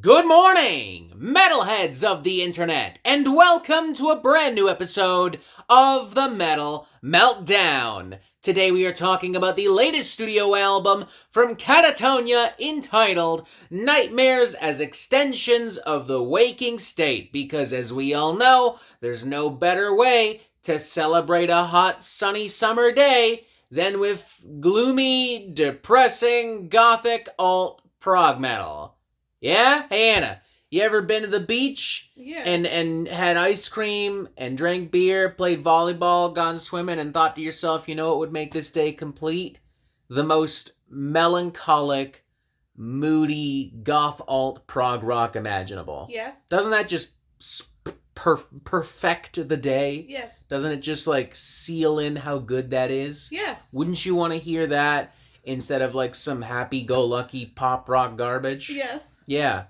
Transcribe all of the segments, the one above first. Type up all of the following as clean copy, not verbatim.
Good morning, metalheads of the internet, and welcome to a brand new episode of the Metal Meltdown. Today we are talking about the latest studio album from Katatonia entitled Nightmares as Extensions of the Waking State, because as we all know, there's no better way to celebrate a hot, sunny summer day than with gloomy, depressing, gothic, alt prog metal. Yeah? Hey, Anna, you ever been to the beach? Yeah. And had ice cream and drank beer, played volleyball, gone swimming, and thought to yourself, you know what would make this day complete? The most melancholic, moody, goth alt prog rock imaginable. Yes. Doesn't that just perfect the day? Yes. Doesn't it just seal in how good that is? Yes. Wouldn't you want to hear that instead of some happy-go-lucky pop rock garbage? Yes. Yeah.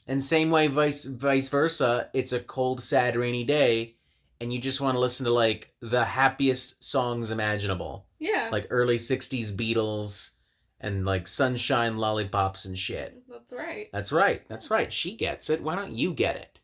And same way vice versa, it's a cold, sad, rainy day, and you just want to listen to the happiest songs imaginable. Yeah. Like early 60s Beatles and Sunshine Lollipops and shit. That's right. That's right. That's right. She gets it. Why don't you get it?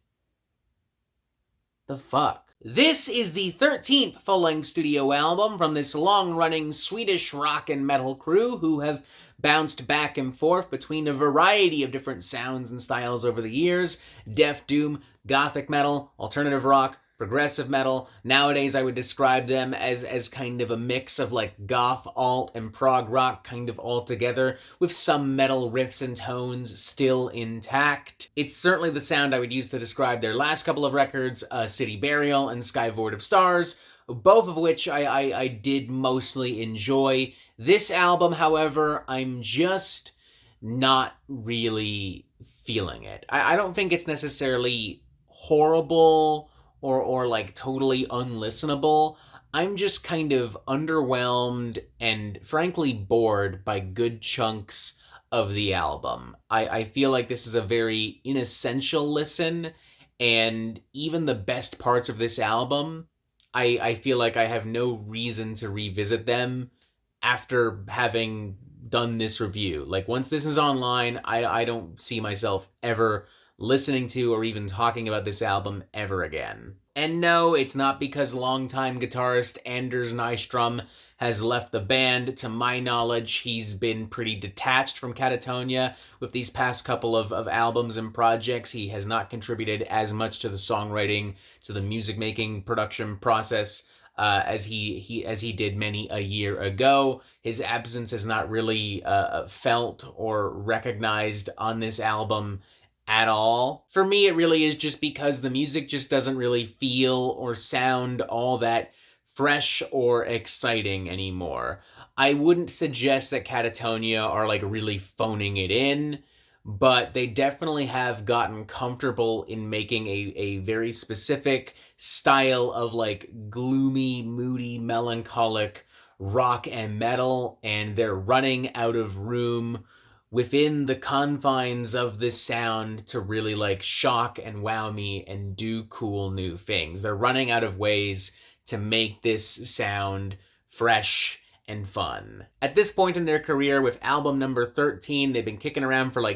The fuck? This is the 13th full-length studio album from this long-running Swedish rock and metal crew who have bounced back and forth between a variety of different sounds and styles over the years. Death doom, gothic metal, alternative rock, progressive metal. Nowadays I would describe them as kind of a mix of goth, alt, and prog rock kind of all together, with some metal riffs and tones still intact. It's certainly the sound I would use to describe their last couple of records, City Burial and Sky Void of Stars, both of which I did mostly enjoy. This album, however, I'm just not really feeling it. I don't think it's necessarily horrible or totally unlistenable. I'm just kind of underwhelmed and frankly bored by good chunks of the album. I feel like this is a very inessential listen, and even the best parts of this album, I feel like I have no reason to revisit them after having done this review. Once this is online, I don't see myself ever listening to or even talking about this album ever again. And no, it's not because longtime guitarist Anders Nystrom has left the band. To my knowledge, he's been pretty detached from Katatonia with these past couple of albums and projects. He has not contributed as much to the songwriting, to the music making production process as he did many a year ago. His absence is not really felt or recognized on this album at all. For me, it really is just because the music just doesn't really feel or sound all that fresh or exciting anymore. I wouldn't suggest that Katatonia are really phoning it in, but they definitely have gotten comfortable in making a very specific style of gloomy, moody, melancholic rock and metal, and they're running out of room within the confines of this sound to really shock and wow me and do cool new things. They're running out of ways to make this sound fresh and fun. At this point in their career, with album number 13, they've been kicking around for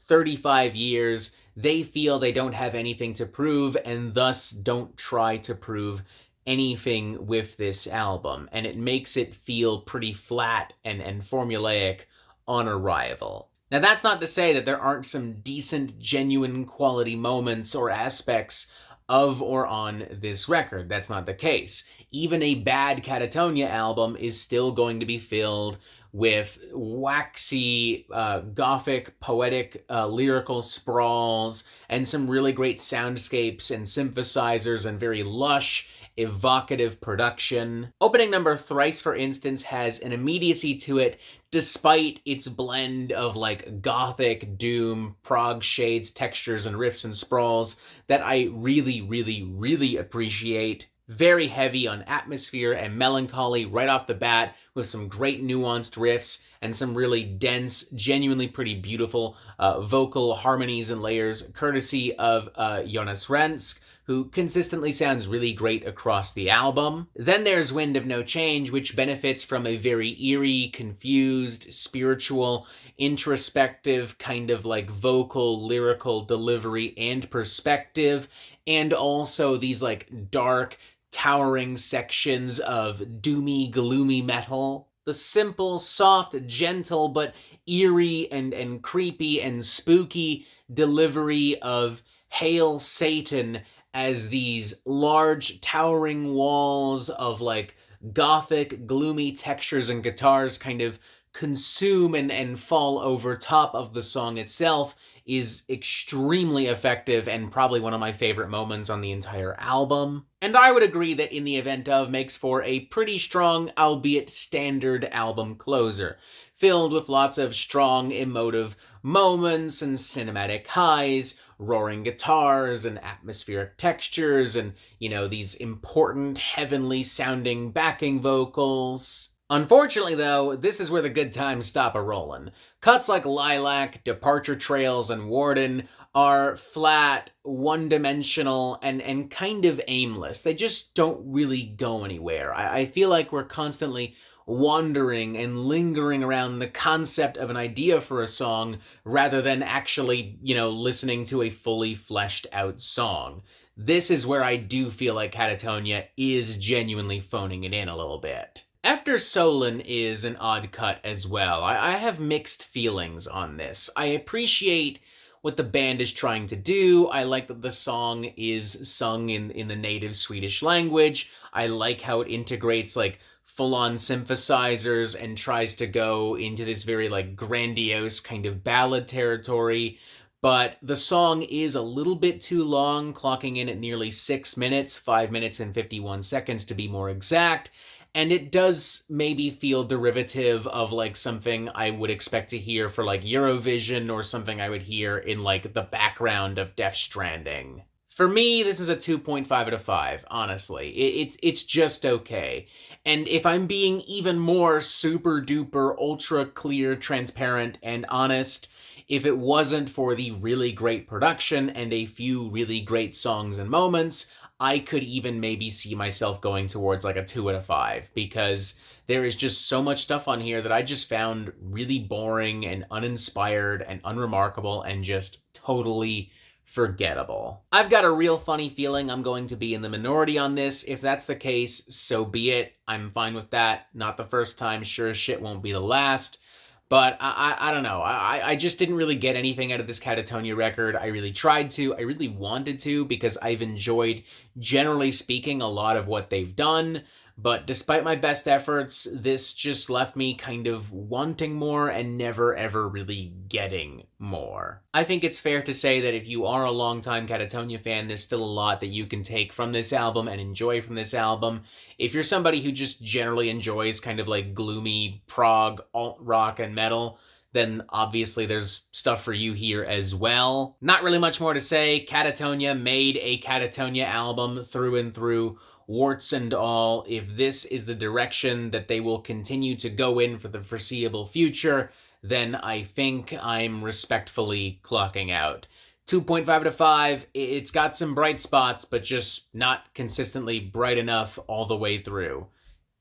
35 years. They feel they don't have anything to prove and thus don't try to prove anything with this album. And it makes it feel pretty flat and formulaic on arrival. Now, that's not to say that there aren't some decent, genuine quality moments or aspects of or on this record. That's not the case. Even a bad Katatonia album is still going to be filled with waxy, gothic, poetic, lyrical sprawls, and some really great soundscapes and synthesizers and very lush, evocative production. Opening number Thrice, for instance, has an immediacy to it despite its blend of gothic, doom, prog shades, textures, and riffs and sprawls that I really, really, really appreciate. Very heavy on atmosphere and melancholy right off the bat, with some great nuanced riffs and some really dense, genuinely pretty beautiful vocal harmonies and layers, courtesy of Jonas Rensk, who consistently sounds really great across the album. Then there's Wind of No Change, which benefits from a very eerie, confused, spiritual, introspective kind of like vocal, lyrical delivery and perspective, and also these like dark, towering sections of doomy, gloomy metal. The simple, soft, gentle, but eerie and creepy and spooky delivery of Hail Satan as these large, towering walls of like gothic, gloomy textures and guitars kind of consume and fall over top of the song itself is extremely effective and probably one of my favorite moments on the entire album. And I would agree that In the Event Of makes for a pretty strong, albeit standard album closer, filled with lots of strong, emotive moments and cinematic highs, roaring guitars and atmospheric textures and, these important, heavenly sounding backing vocals. Unfortunately, though, this is where the good times stop a-rollin'. Cuts like Lilac, Departure Trails, and Warden are flat, one-dimensional, and kind of aimless. They just don't really go anywhere. I feel like we're constantly wandering and lingering around the concept of an idea for a song rather than actually, listening to a fully fleshed out song. This is where I do feel like Katatonia is genuinely phoning it in a little bit. After Solon is an odd cut as well. I have mixed feelings on this. I appreciate what the band is trying to do. I like that the song is sung in the native Swedish language. I like how it integrates like full-on synthesizers and tries to go into this very like grandiose kind of ballad territory. But the song is a little bit too long, clocking in at nearly 6 minutes, 5 minutes and 51 seconds to be more exact. And it does maybe feel derivative of like something I would expect to hear for like Eurovision or something I would hear in like the background of Death Stranding. For me, this is a 2.5 out of 5, honestly. It's just okay. And if I'm being even more super duper ultra clear, transparent, and honest, if it wasn't for the really great production and a few really great songs and moments, I could even maybe see myself going towards like a 2 out of 5, because there is just so much stuff on here that I just found really boring and uninspired and unremarkable and just totally forgettable. I've got a real funny feeling I'm going to be in the minority on this. If that's the case, so be it. I'm fine with that. Not the first time, sure as shit won't be the last. But I don't know. I just didn't really get anything out of this Katatonia record. I really tried to. I really wanted to, because I've enjoyed, generally speaking, a lot of what they've done. But despite my best efforts, this just left me kind of wanting more and never ever really getting more. I think it's fair to say that if you are a longtime Katatonia fan, there's still a lot that you can take from this album and enjoy from this album. If you're somebody who just generally enjoys kind of like gloomy prog, alt rock, and metal, then obviously there's stuff for you here as well. Not really much more to say. Katatonia made a Katatonia album through and through, warts and all. If this is the direction that they will continue to go in for the foreseeable future, then I think I'm respectfully clocking out. 2.5 out of 5, it's got some bright spots, but just not consistently bright enough all the way through.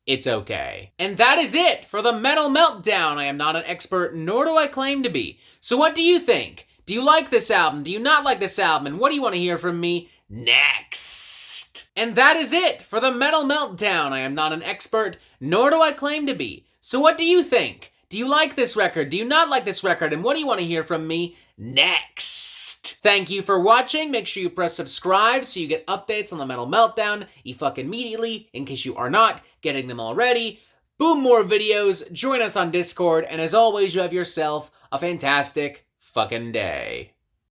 It's okay. And that is it for the Metal Meltdown. I am not an expert, nor do I claim to be. So what do you think? Do you like this album? Do you not like this album? And what do you want to hear from me next? And that is it for the Metal Meltdown. I am not an expert, nor do I claim to be. So what do you think? Do you like this record? Do you not like this record? And what do you want to hear from me next? Thank you for watching. Make sure you press subscribe so you get updates on the Metal Meltdown immediately, in case you are not getting them already. Boom, more videos. Join us on Discord. And as always, you have yourself a fantastic fucking day.